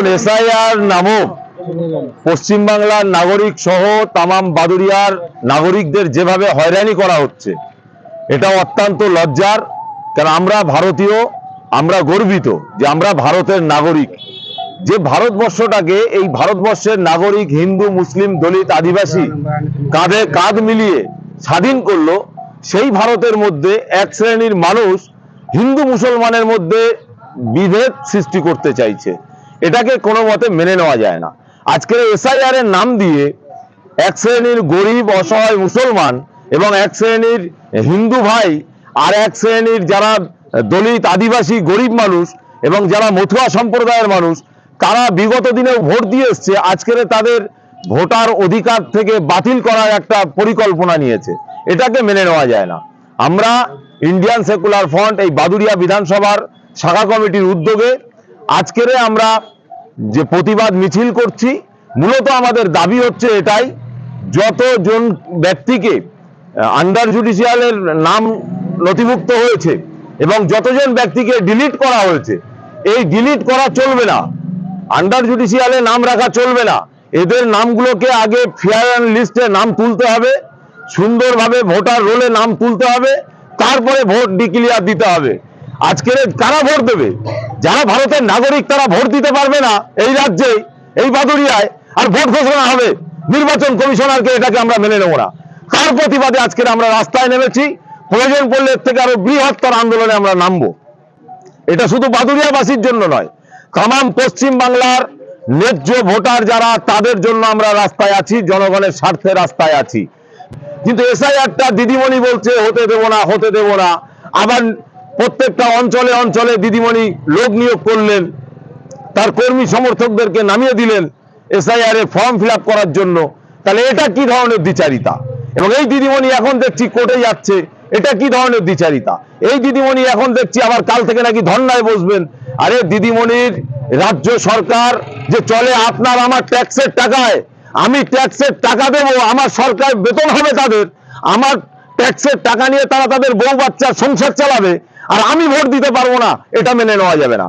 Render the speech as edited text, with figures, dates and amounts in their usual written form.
দেখুন, এসআইআর নামক পশ্চিমবাংলার নাগরিক সহ তামাম বাদুড়িয়ার নাগরিকদের যেভাবে হয়রানি করা হচ্ছে, এটা অত্যন্ত লজ্জার। কারণ আমরা ভারতীয়, আমরা গর্বিত যে আমরা ভারতের নাগরিক। যে ভারতবর্ষটাকে, এই ভারতবর্ষের নাগরিক হিন্দু, মুসলিম, দলিত, আদিবাসী কাঁধে কাঁধ মিলিয়ে স্বাধীন করলো, সেই ভারতের মধ্যে এক শ্রেণীর মানুষ হিন্দু মুসলমানের মধ্যে বিভেদ সৃষ্টি করতে চাইছে। এটাকে কোনো মতে মেনে নেওয়া যায় না। আজকের এসআইআর এর নাম দিয়ে এক শ্রেণীর গরিব অসহায় মুসলমান এবং এক শ্রেণীর হিন্দু ভাই আর এক শ্রেণীর যারা দলিত আদিবাসী গরিব মানুষ এবং যারা মথুয়া সম্প্রদায়ের মানুষ, তারা বিগত দিনে ভোট দিয়ে এসছে, আজকের তাদের ভোটার অধিকার থেকে বাতিল করার একটা পরিকল্পনা নিয়েছে। এটাকে মেনে নেওয়া যায় না। আমরা ইন্ডিয়ান সেকুলার ফ্রন্ট এই বাদুড়িয়া বিধানসভার শাখা কমিটির উদ্যোগে আজকের আমরা যে প্রতিবাদ মিছিল করছি, মূলত আমাদের দাবি হচ্ছে এটাই, যতজন ব্যক্তিকে আন্ডার জুডিশিয়ালের নাম নথিভুক্ত হয়েছে এবং যতজন ব্যক্তিকে ডিলিট করা হয়েছে, এই ডিলিট করা চলবে না। আন্ডার জুডিশিয়ালে নাম রাখা চলবে না। এদের নামগুলোকে আগে ফেয়ার অ্যান্ড লিস্টে নাম তুলতে হবে, সুন্দরভাবে ভোটার রোলে নাম তুলতে হবে, তারপরে ভোট ডিক্লিয়ার দিতে হবে। আজকের কারা ভোট দেবে? যারা ভারতের নাগরিক তারা ভোট দিতে পারবে না এই রাজ্যে, এই বাদুড়িয়ায়, আর ভোট ঘোষণা হবে নির্বাচন কমিশনারকে। এটাকে আমরা মেনে নেব না। তার প্রতিবাদে আজকের আমরা রাস্তায় নেমেছি। প্রয়োজন পড়লে এর থেকে আরো বৃহত্তর আন্দোলনে আমরা নামবো। এটা শুধু বাদুড়িয়াবাসীর জন্য নয়, তামাম পশ্চিম বাংলার ন্যায্য ভোটার যারা, তাদের জন্য আমরা রাস্তায় আছি, জনগণের স্বার্থে রাস্তায় আছি। কিন্তু এসআইআরটা দিদিমণি বলছে হতে দেব না, হতে দেব না। আবার প্রত্যেকটা অঞ্চলে অঞ্চলে দিদিমণি লোক নিয়োগ করলেন, তার কর্মী সমর্থকদেরকে নামিয়ে দিলেন এসআইআর এর ফর্ম ফিল আপ করার জন্য। তাহলে এটা কি ধরনের দ্বিচারিতা? এবং এই দিদিমণি এখন দেখছি কোর্টে যাচ্ছে, এটা কি ধরনের দ্বিচারিতা? এই দিদিমণি এখন দেখছি আবার কাল থেকে নাকি ধর্নায় বসবেন। আরে দিদিমণির রাজ্য সরকার যে চলে আপনার আমার ট্যাক্সের টাকায়, আমি ট্যাক্সের টাকা দেব, আমার সরকার বেতন হবে তাদের, আমার ট্যাক্সের টাকা নিয়ে তারা তাদের বউ বাচ্চার সংসার চালাবে, আর আমি ভোট দিতে পারবো না, এটা মেনে নেওয়া যাবে না।